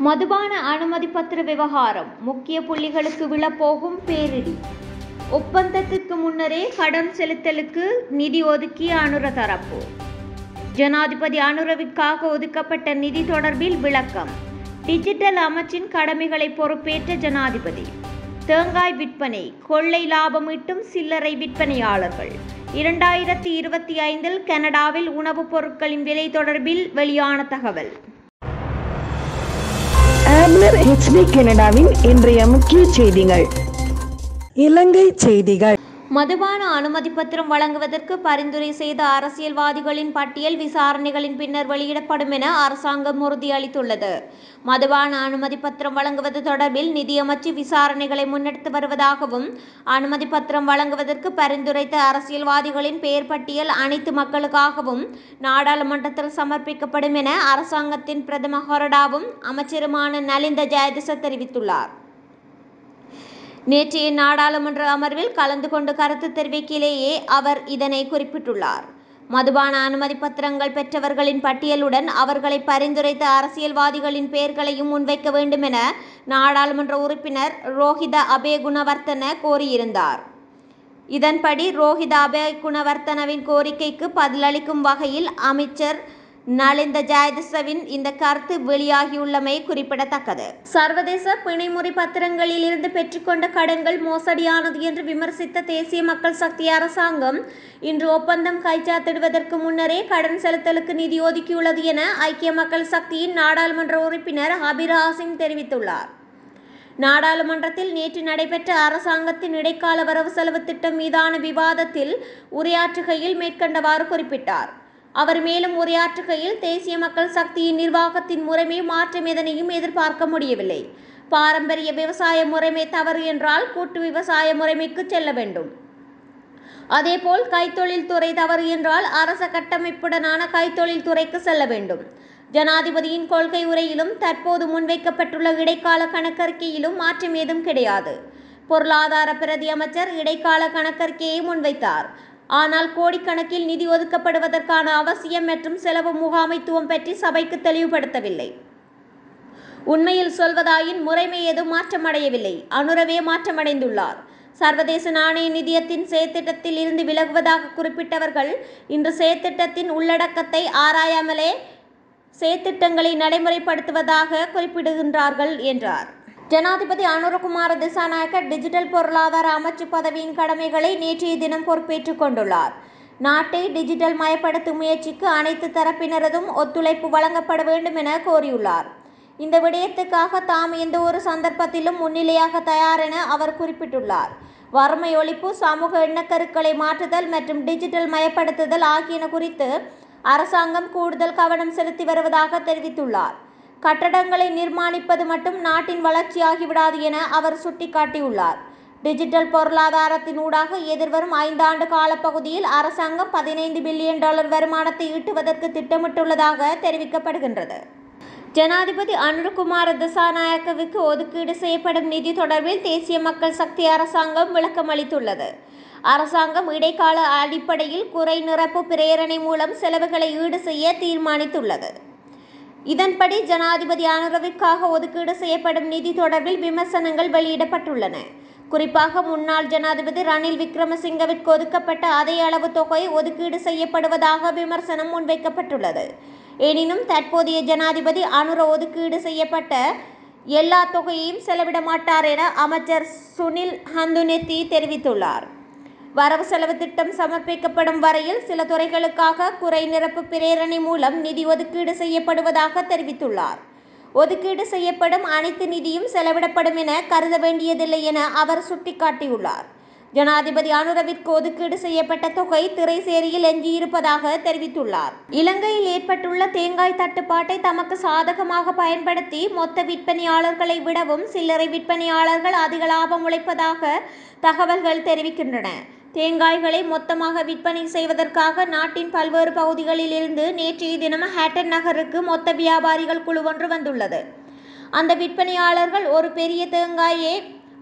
மதுபான அனுமதி பத்திர விவகாரம் முக்கிய புள்ளிகளுக்கு விழப்போகும் பேரிடி. ஒப்பந்தத்திற்கு முன்னரே கடன் செலுத்தலுக்கு நிதி ஒதுக்கிய அனுர தரப்பு. ஜனாதிபதி அனுரவிற்காக ஒதுக்கப்பட்ட நிதி தொடர்பில் விளக்கம். டிஜிட்டல் அமைச்சின் கடமைகளை பொறுப்பேற்ற ஜனாதிபதி. தேங்காய் விற்பனை கொள்ளை லாபம் ஈட்டும் சில்லறை விற்பனையாளர்கள். 2025 கனடாவில் உணவுப் பொருட்களின் விலை தொடர்பில் வெளியான தகவல். ஆம்னர் HD கனடாவின் இன்றைய முக்கிய செய்திகள். இலங்கை செய்திகள். மதுபான அனுமதி பத்திரம் வழங்குவதற்கு பரிந்துரை செய்த அரசியல்வாதிகளின் பட்டியல் விசாரணைகளின் பின்னர் வெளியிடப்படும் என அரசாங்கம் உறுதியளித்துள்ளது. மதுபான அனுமதி பத்திரம் வழங்குவது தொடர்பில் நிதியமைச்சு விசாரணைகளை முன்னெடுத்து வருவதாகவும், அனுமதி பத்திரம் வழங்குவதற்கு பரிந்துரைத்த அரசியல்வாதிகளின் பெயர் பட்டியல் அனைத்து மக்களுக்காகவும் நாடாளுமன்றத்தில் சமர்ப்பிக்கப்படும் என அரசாங்கத்தின் பிரதம கொறடாவும் அமைச்சருமான நலிந்த ஜெயதிச தெரிவித்துள்ளார். நேற்றைய நாடாளுமன்ற அமர்வில் கலந்து கொண்டு கருத்து தெரிவிக்கையிலேயே அவர் இதனை குறிப்பிட்டுள்ளார். மதுபான அனுமதி பத்திரங்கள் பெற்றவர்களின் பட்டியலுடன் அவர்களை பரிந்துரைத்த அரசியல்வாதிகளின் பெயர்களையும் முன்வைக்க வேண்டும் என நாடாளுமன்ற உறுப்பினர் ரோஹித அபேகுணவர்த்தன கோரியிருந்தார். இதன்படி ரோஹித அபேகுணவர்த்தனவின் கோரிக்கைக்கு பதிலளிக்கும் வகையில் அமைச்சர் நலிந்த ஜெயதிசவின் இந்த கருத்து வெளியாகியுள்ளமை குறிப்பிடத்தக்கது. சர்வதேச பிணைமுறை பத்திரங்களில் இருந்து பெற்றுக்கொண்ட கடன்கள் மோசடியானது என்று விமர்சித்த தேசிய மக்கள் சக்தி அரசாங்கம் இன்று ஒப்பந்தம் கைச்சாத்திடுவதற்கு முன்னரே கடன் செலுத்தலுக்கு நிதி ஒதுக்கியுள்ளது என ஐக்கிய மக்கள் சக்தியின் நாடாளுமன்ற உறுப்பினர் ஹபீர் ஹாசிம் தெரிவித்துள்ளார். நாடாளுமன்றத்தில் நேற்று நடைபெற்ற அரசாங்கத்தின் இடைக்கால வரவு செலவு திட்டம் மீதான விவாதத்தில் உரையாற்றுகையில் மேற்கண்டவாறு குறிப்பிட்டார். அவர் மேலும் உரையாற்றுகையில், தேசிய மக்கள் சக்தியின் நிர்வாகத்தின் முறைமை மாற்றம் எதனையும் எதிர்பார்க்க முடியவில்லை. பாரம்பரிய விவசாய முறைமை தவறு என்றால் கூட்டு விவசாய முறைமைக்கு செல்ல வேண்டும். அதேபோல் கைத்தொழில் துறை தவறு என்றால் அரச கட்டமைப்புடனான கைத்தொழில் துறைக்கு செல்ல வேண்டும். ஜனாதிபதியின் கொள்கை உரையிலும் தற்போது முன்வைக்கப்பட்டுள்ள இடைக்கால கணக்கறிக்கையிலும் மாற்றம் ஏதும் கிடையாது. பொருளாதார பிரதி அமைச்சர் இடைக்கால கணக்கறிக்கையை முன்வைத்தார். ஆனால் கோடிக்கணக்கில் நிதி ஒதுக்கப்படுவதற்கான அவசியம் மற்றும் செலவு முகாமைத்துவம் பற்றி சபைக்கு தெளிவுபடுத்தவில்லை. உண்மையில் சொல்வதாயின் முறைமை ஏதும் மாற்றமடையவில்லை. அனுரவே மாற்றமடைந்துள்ளார். சர்வதேச நாணய நிதியத்தின் செயற்திட்டத்தில் இருந்து விலகுவதாக குறிப்பிட்டவர்கள் இன்று செயற்திட்டத்தின் உள்ளடக்கத்தை ஆராயாமலே செயற்திட்டங்களை நடைமுறைப்படுத்துவதாக குறிப்பிடுகின்றார்கள் என்றார். ஜனாதிபதி அனுரகுமார திசாநாயக்க டிஜிட்டல் பொருளாதார அமைச்சு பதவியின் கடமைகளை நேற்றைய தினம் பொறுப்பேற்றுக் கொண்டுள்ளார். நாட்டை டிஜிட்டல் மயப்படுத்தும் முயற்சிக்கு அனைத்து தரப்பினரதும் ஒத்துழைப்பு வழங்கப்பட வேண்டும் என கோரியுள்ளார். இந்த விடயத்துக்காக தாம் எந்த ஒரு சந்தர்ப்பத்திலும் முன்னிலையாக தயார் என அவர் குறிப்பிட்டுள்ளார். வறுமை ஒழிப்பு, சமூக எண்ணக்கருக்களை மாற்றுதல் மற்றும் டிஜிட்டல் மயப்படுத்துதல் ஆகியன குறித்து அரசாங்கம் கூடுதல் கவனம் செலுத்தி வருவதாக தெரிவித்துள்ளார். கட்டடங்களை நிர்மாணிப்பது மட்டும் நாட்டின் வளர்ச்சியாகிவிடாது என அவர் சுட்டிக்காட்டியுள்ளார். டிஜிட்டல் பொருளாதாரத்தின் ஊடாக எதிர்வரும் 5 ஆண்டு காலப்பகுதியில் அரசாங்கம் $15 பில்லியன் வருமானத்தை ஈட்டுவதற்கு திட்டமிட்டுள்ளதாக தெரிவிக்கப்படுகின்றது. ஜனாதிபதி அனுரகுமார திசாநாயக்கவுக்கு ஒதுக்கீடு செய்யப்படும் நிதி தொடர்பில் தேசிய மக்கள் சக்தி அரசாங்கம் விளக்கம் அளித்துள்ளது. அரசாங்கம் இடைக்கால அடிப்படையில் குறை நிரப்பு பிரேரணை மூலம் செலவுகளை ஈடு செய்ய தீர்மானித்துள்ளது. இதன்படி ஜனாதிபதி அனுரவிற்காக ஒதுக்கீடு செய்யப்படும் நிதி தொடர்பில் விமர்சனங்கள் வெளியிடப்பட்டுள்ளன. குறிப்பாக முன்னாள் ஜனாதிபதி ரணில் விக்ரமசிங்கவிற்கு ஒதுக்கப்பட்ட அதே அளவு தொகை ஒதுக்கீடு செய்யப்படுவதாக விமர்சனம் முன்வைக்கப்பட்டுள்ளது. எனினும் தற்போதைய ஜனாதிபதி அனுர ஒதுக்கீடு செய்யப்பட்ட எல்லா தொகையையும் செலவிட மாட்டார் என அமைச்சர் சுனில் ஹந்துனெத்தி தெரிவித்துள்ளார். வரவு செலவு திட்டம் சமர்ப்பிக்கப்படும் வரையில் சில துறைகளுக்காக குறை நிரப்பு பிரேரணை மூலம் நிதி ஒதுக்கீடு செய்யப்படுவதாக தெரிவித்துள்ளார். ஒதுக்கீடு செய்யப்படும் அனைத்து நிதியும் செலவிடப்படும் என கருத வேண்டியதில்லை என அவர் சுட்டிக்காட்டியுள்ளார். ஜனாதிபதி அனுரவிற்கு ஒதுக்கீடு செய்யப்பட்ட தொகை திரைசேரியில் எஞ்சியிருப்பதாக தெரிவித்துள்ளார். இலங்கையில் ஏற்பட்டுள்ள தேங்காய் தட்டுப்பாட்டை தமக்கு சாதகமாக பயன்படுத்தி மொத்த விற்பனையாளர்களை விடவும் சில்லறை விற்பனையாளர்கள் அதிக லாபம் உழைப்பதாக தகவல்கள் தெரிவிக்கின்றன. தேங்காய்களை மொத்தமாக விற்பனை செய்வதற்காக நாட்டின் பல்வேறு பகுதிகளில் இருந்து நேற்றைய தினம் ஹேட்டன் நகருக்கு மொத்த வியாபாரிகள் குழு ஒன்று வந்துள்ளது. அந்த விற்பனையாளர்கள் ஒரு பெரிய தேங்காயை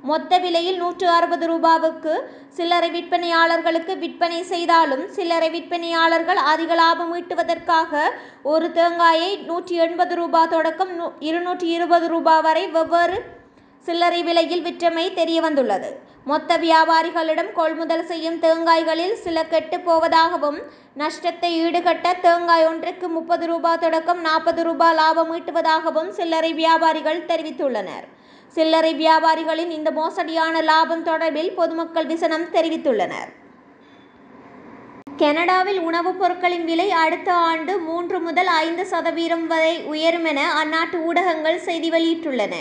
மொத்த விலையில் 160 ரூபாவுக்கு சில்லறை விற்பனையாளர்களுக்கு விற்பனை செய்தாலும் சில்லறை விற்பனையாளர்கள் அதிக லாபம் ஈட்டுவதற்காக ஒரு தேங்காயை 180 ரூபாய் தொடக்கம் 220 ரூபாய் வரை வெவ்வேறு சில்லறை விலையில் விற்றமை தெரிய வந்துள்ளது. மொத்த வியாபாரிகளிடம் கொள்முதல் செய்யும் தேங்காய்களில் சில கெட்டு போவதாகவும் நஷ்டத்தை ஈடுகட்ட தேங்காய் ஒன்றுக்கு 30 ரூபாய் தொடக்கம் 40 ரூபாய் லாபம் ஈட்டுவதாகவும் சில்லறை வியாபாரிகள் தெரிவித்துள்ளனர். சில்லறை வியாபாரிகளின் இந்த மோசடியான லாபம் தொடர்பில் பொதுமக்கள் விசனம் தெரிவித்துள்ளனர். கனடாவில் உணவுப் பொருட்களின் விலை அடுத்த ஆண்டு 3 முதல் 5% வரை உயரும் என அந்நாட்டு ஊடகங்கள் செய்தி வெளியிட்டுள்ளன.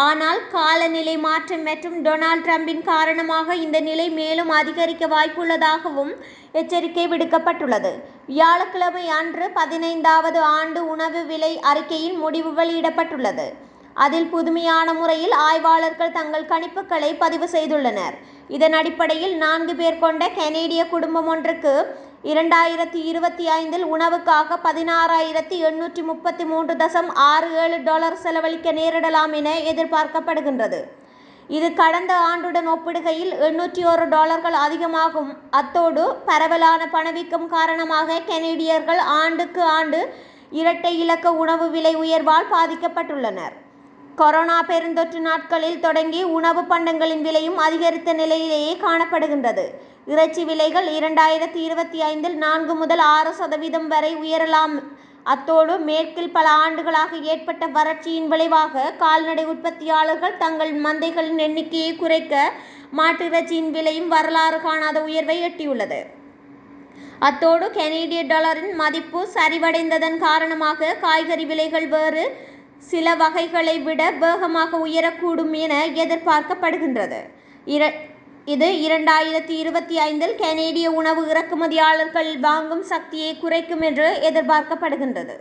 ஆனால் காலநிலை மாற்றம் மற்றும் டொனால்ட் ட்ரம்பின் காரணமாக இந்த நிலை மேலும் அதிகரிக்க வாய்ப்புள்ளதாகவும் எச்சரிக்கை விடுக்கப்பட்டுள்ளது. வியாழக்கிழமை அன்று 15வது ஆண்டு உணவு விலை அறிக்கையின் முடிவு வெளியிடப்பட்டுள்ளது. அதில் புதுமையான முறையில் ஆய்வாளர்கள் தங்கள் கணிப்புகளை பதிவு செய்துள்ளனர். இதன் அடிப்படையில் 4 பேர் கொண்ட கனேடிய குடும்பம் ஒன்றுக்கு 2025 உணவுக்காக $16,833.67 செலவழிக்க நேரிடலாம் என எதிர்பார்க்கப்படுகின்றது. இது கடந்த ஆண்டுடன் ஒப்பிடுகையில் $801 அதிகமாகும். அத்தோடு பரவலான பணவீக்கம் காரணமாக கனேடியர்கள் ஆண்டுக்கு ஆண்டு இரட்டை இலக்க உணவு விலை உயர்வால் பாதிக்கப்பட்டுள்ளனர். கொரோனா பெருந்தொற்று நாட்களில் தொடங்கி உணவு பண்டங்களின் விலையும் அதிகரித்த நிலையிலேயே காணப்படுகின்றது. இறைச்சி விலைகள் 2025 4 முதல் 6% வரை உயரலாம். அத்தோடு மேற்கில் பல ஆண்டுகளாக ஏற்பட்ட வறட்சியின் விளைவாக கால்நடை உற்பத்தியாளர்கள் தங்கள் மந்தைகளின் எண்ணிக்கையை குறைக்க மாட்டு இறைச்சியின் விலையும் வரலாறு காணாத உயர்வை எட்டியுள்ளது. அத்தோடு கனேடிய டாலரின் மதிப்பு சரிவடைந்ததன் காரணமாக காய்கறி விலைகள் வேறு சில வகைகளை விட வேகமாக உயரக்கூடும் என எதிர்பார்க்கப்படுகின்றது. இது 2025 கனேடிய உணவு இறக்குமதியாளர்கள் வாங்கும் சக்தியை குறைக்கும் என்று எதிர்பார்க்கப்படுகின்றது.